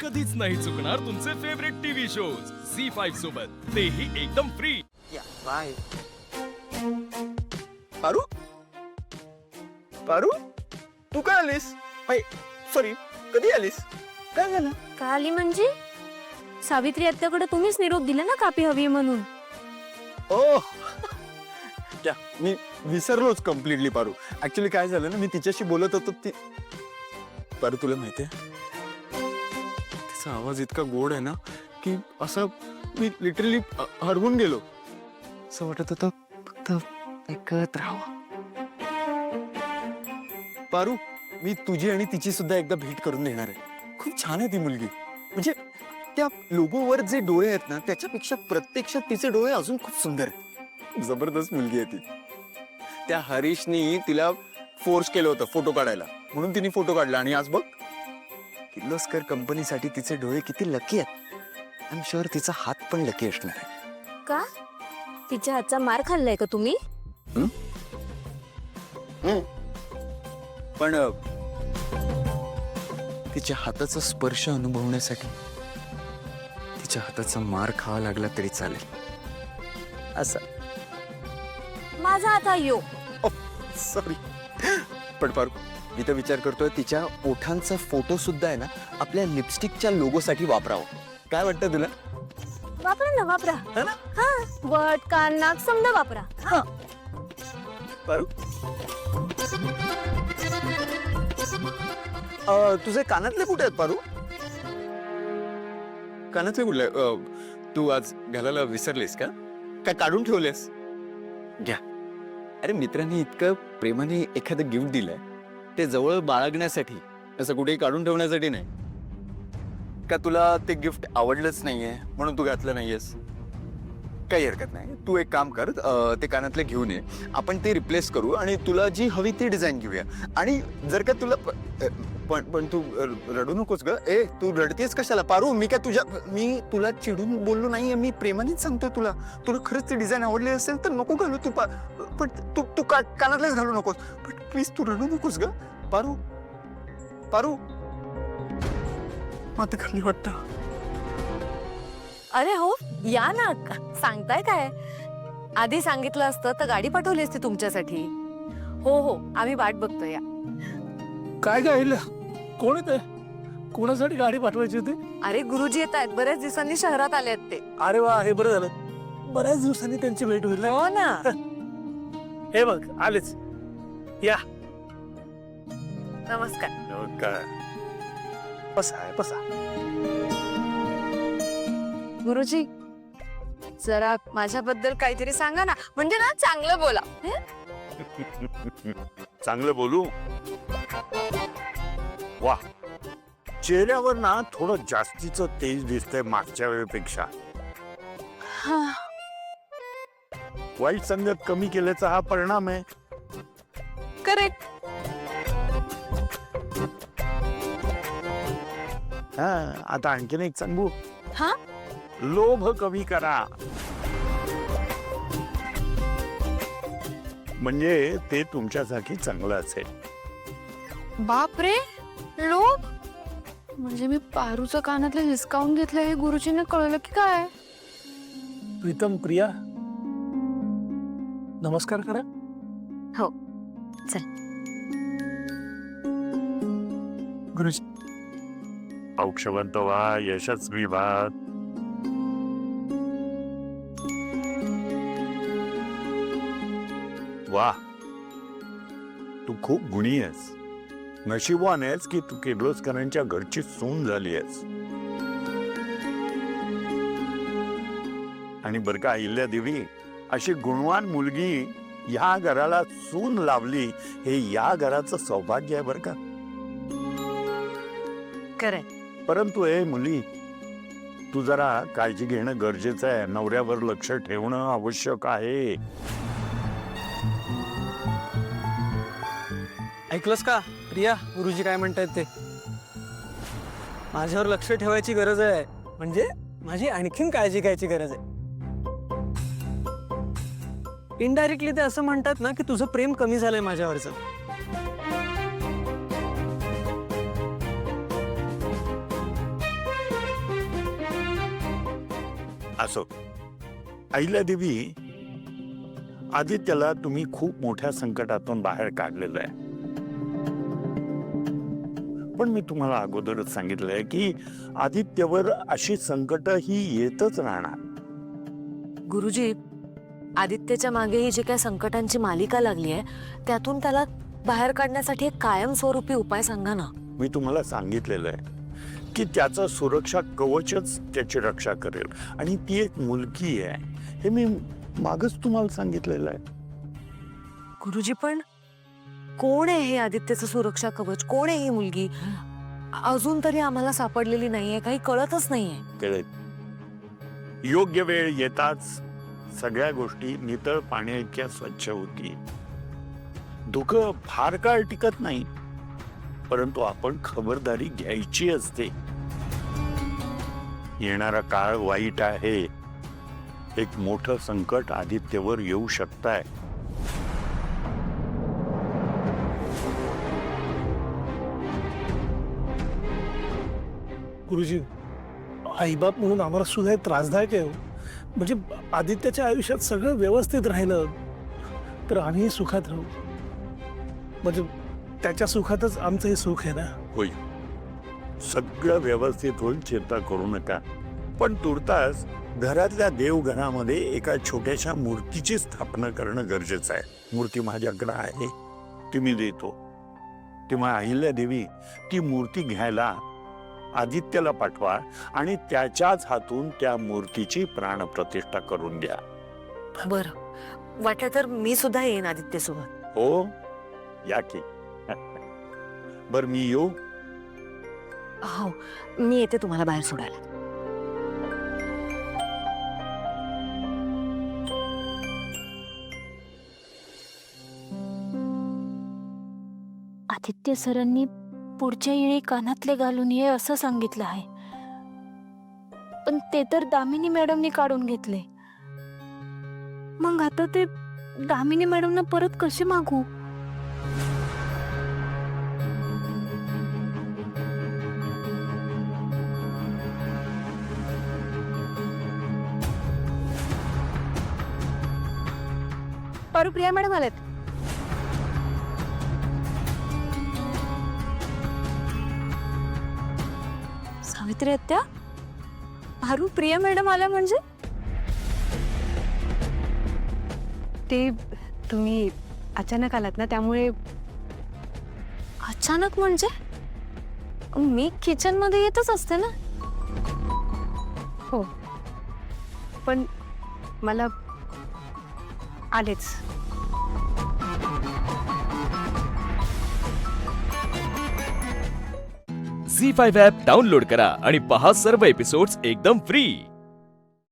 कधीच नाही चुकणार तुमचे फेवरेट टीव्ही शोज झी5 सोबत, तेही एकदम फ्री. या बाय. पारू पारू तू काय आलीस? सॉरी, कधी आलीस? काय झालं? का आली म्हणजे? सावित्री आत्याकडे तुम्हीच निरोप दिला ना कापी हवी म्हणून. ओ क्या मी विसरलोच कम्प्लिटली पारू. ऍक्च्युली काय झालं ना, मी तिच्याशी बोलत होतो ती. पारू तुला माहितीये तिचा आवाज इतका गोड आहे ना की असं मी लिटरली हरवून गेलो. असं वाटत होतं फक्त ऐकत राहावं. पारू मी तुझी आणि तिची सुद्धा एकदा भेट करून देणार आहे. खूप छान आहे ती मुलगी. म्हणजे त्या लोगोवर जे डोळे आहेत ना त्याच्यापेक्षा प्रत्यक्षात तिचे डोळे अजून खूप सुंदर आहेत. जबरदस्त मुलगी आहे ती. त्या हरीशनी तिला फोर्स केलं होतं फोटो काढायला, म्हणून तिने फोटो काढला. आणि आज बघ किर्लोस्कर कंपनीसाठी तिचे डोळे किती लकी आहेत. आय एम शुअर तिचा हात पण लकी असणार आहे. का? तिच्या हातचा मार खाल्लाय का तुम्ही? पण तिच्या हाताचा स्पर्श अनुभवण्यासाठी तिच्या हाताचा मार खावा लागला तरी चालेल असं. माझा आता यो. सॉरी. पण पारू मी तर विचार करतोय तिच्या ओठांचा फोटो सुद्धा आहे ना आपल्या लिपस्टिकच्या लोगोसाठी वापरावं. काय वाटतं तुला? वापरा ना, वापरा. है ना? हा, वट कान नाक समजा वापरा. हा. पारू तुझे कानातले कुठे आहेत पारू? कानातले कुठले? तू आज घालायला विसरलीस का? काय काढून ठेवलेस? घ्या. अरे मित्रांनी इतकं प्रेमाने एखादं गिफ्ट दिलंय ते जवळ बाळगण्यासाठी, असं कुठेही काढून ठेवण्यासाठी नाही. का तुला ते गिफ्ट आवडलंच नाहीये म्हणून तू घातलं नाहीयेस? काही हरकत नाही. तू एक काम कर, ते कानातले घेऊन ये, आपण ते रिप्लेस करू आणि तुला जी हवी ती डिझाईन घेऊया. आणि जर का तुला पण तू रडू नकोस ग. तू रडतेस कशाला पारू? मी तुला चिडून बोललो नाहीये, मी प्रेमानेच सांगतोय तुला. तुला खरंच ती डिझाईन आवडली असेल तर नको घालू तू. पण तू कानातलेच घालू नकोस. पण प्लीज तू रडू नकोस ग पारू. पारू मात्र खाली वाटतं. अरे हो, या ना. सांगताय काय? आधी सांगितलं असतं तर गाडी पाठवली असती तुमच्यासाठी. हो हो, आम्ही वाट बघतोय. या. काय गाईल? कोण येते? कोणासाठी गाडी पाठवायची होती? अरे गुरुजी येत आहेत, बऱ्याच दिवसांनी शहरात आले आहेत ते. अरे वा, हे बरं झालं. बऱ्याच दिवसांनी त्यांची भेट होईल ना. हो ना. हे बघ आलेच. या. नमस्कार. काय बसा बसा. गुरुजी जरा माझ्याबद्दल काहीतरी सांगा ना, म्हणजे ना चांगलं बोला. चांगलं बोलू? वा, चेहऱ्यावर ना थोडं जास्तीच तेज दिसतंय मागच्या वेळेपेक्षा. वाईट संगत कमी केल्याचा हा परिणाम आहे. करेक्ट. आता आणखीन एक सांगू? हा, लोभ कमी करा. म्हणजे ते तुमच्यासाठी चांगलं असेल. बापरे, लोभ? म्हणजे मी पारूचं कानातले हिसकावून घेतलं हे गुरुजींना कळलं की काय? प्रीतम, प्रिया, नमस्कार करा. हो, चल. गुरुजी. औक्षवंत व्हा, यशस्वी व्हा. वा, तू खूप गुणी आहेस. नशिबवान आहेस की तू किर्लोस्करांच्या घरची सून झाली आहेस. आणि बर का अहिल्या देवी, अशी गुणवान मुलगी या घराला सून लावली हे या घराचं सौभाग्य आहे बर का. करेक्ट. परंतु मुली, तू जरा काळजी घेणं गरजेचं आहे. नवऱ्यावर लक्ष ठेवणं आवश्यक आहे. ऐकलंस का प्रिया, गुरुजी काय म्हणतायत ते? माझ्यावर लक्ष ठेवायची गरज आहे, म्हणजे माझी आणखीन काळजी घ्यायची गरज आहे. इनडायरेक्टली ते असं म्हणतात ना की तुझं प्रेम कमी झालंय माझ्यावरचं. असो, अहिल्यादेवी, आदित्यला तुम्ही खूप मोठ्या संकटातून बाहेर काढलेलं आहे. पण मी तुम्हाला अगोदरच सांगितलंय की आदित्यवर अशी संकट ही येतच राहणार. गुरुजी, आदित्यच्या मागे ही जी काय संकटांची मालिका लागली आहे त्यातून त्याला बाहेर काढण्यासाठी एक कायमस्वरूपी उपाय सांगा ना. मी तुम्हाला सांगितलेलं आहे की त्याचं सुरक्षा कवचच त्याची रक्षा करेल, आणि ती एक मुलगी आहे. हे मी मागच तुम्हाला सांगितलेलं आहे. गुरुजी, पण कोण आहे हे आदित्यचं सुरक्षा कवच? कोण आहे ही मुलगी? अजून तरी आम्हाला सापडलेली नाहीये, काही कळतच नाहीये. कळेल. योग्य वेळ येताच सगळ्या गोष्टी नितळ पाण्याइतक्या स्वच्छ होती. धुकं फार काळ टिकत नाही, परंतु आपण खबरदारी घ्यायची असते. येणारा काळ वाईट आहे. एक मोठं संकट आदित्यवर येऊ शकतंय. गुरुजी, आईबाप म्हणून आम्हाला सुद्धा हे त्रासदायक आहे हो. म्हणजे आदित्यच्या आयुष्यात सगळं व्यवस्थित राहिलं तर आम्ही सुखात राहू. म्हणजे त्याच्या सुखातच आमचं हे सुख आहे ना. होईल, सगळं व्यवस्थित होईल, चिंता करू नका. पण तुर्तास घरातल्या देवघरामध्ये एका छोट्याशा मूर्तीची स्थापना करणं गरजेचं आहे. मूर्ती माझ्याकडे आहे, ती मी देतो. तेव्हा अहिल्यादेवी, ती मूर्ती घ्यायला आदित्यला पाठवा आणि त्याच्याच हातून त्या मूर्तीची प्राणप्रतिष्ठा करून द्या. बरं, वाटलं तर मी सुद्धा येईन आदित्यसोबत. हो, या की. बर, मी येऊ? हो, मी येते तुम्हाला बाहेर सोडायला. आदित्य सरांनी पुढच्या येळी कानातले घालून ये असं सांगितलं आहे, पण ते तर दामिनी मॅडमनी काढून घेतले. मग आता ते दामिनी मॅडमना परत कसे मागू? पारू, प्रिया मॅडम आलेत. सावित्री आत्या, पारू, प्रिया मॅडम आल्या म्हणजे? ते तुम्ही अचानक आलात ना, त्यामुळे. अचानक म्हणजे? मी किचन मध्ये येतच असते ना. हो, पण मला आलेच. झी5 ॲप डाउनलोड करा आणि पहा सर्व एपिसोड्स एकदम फ्री.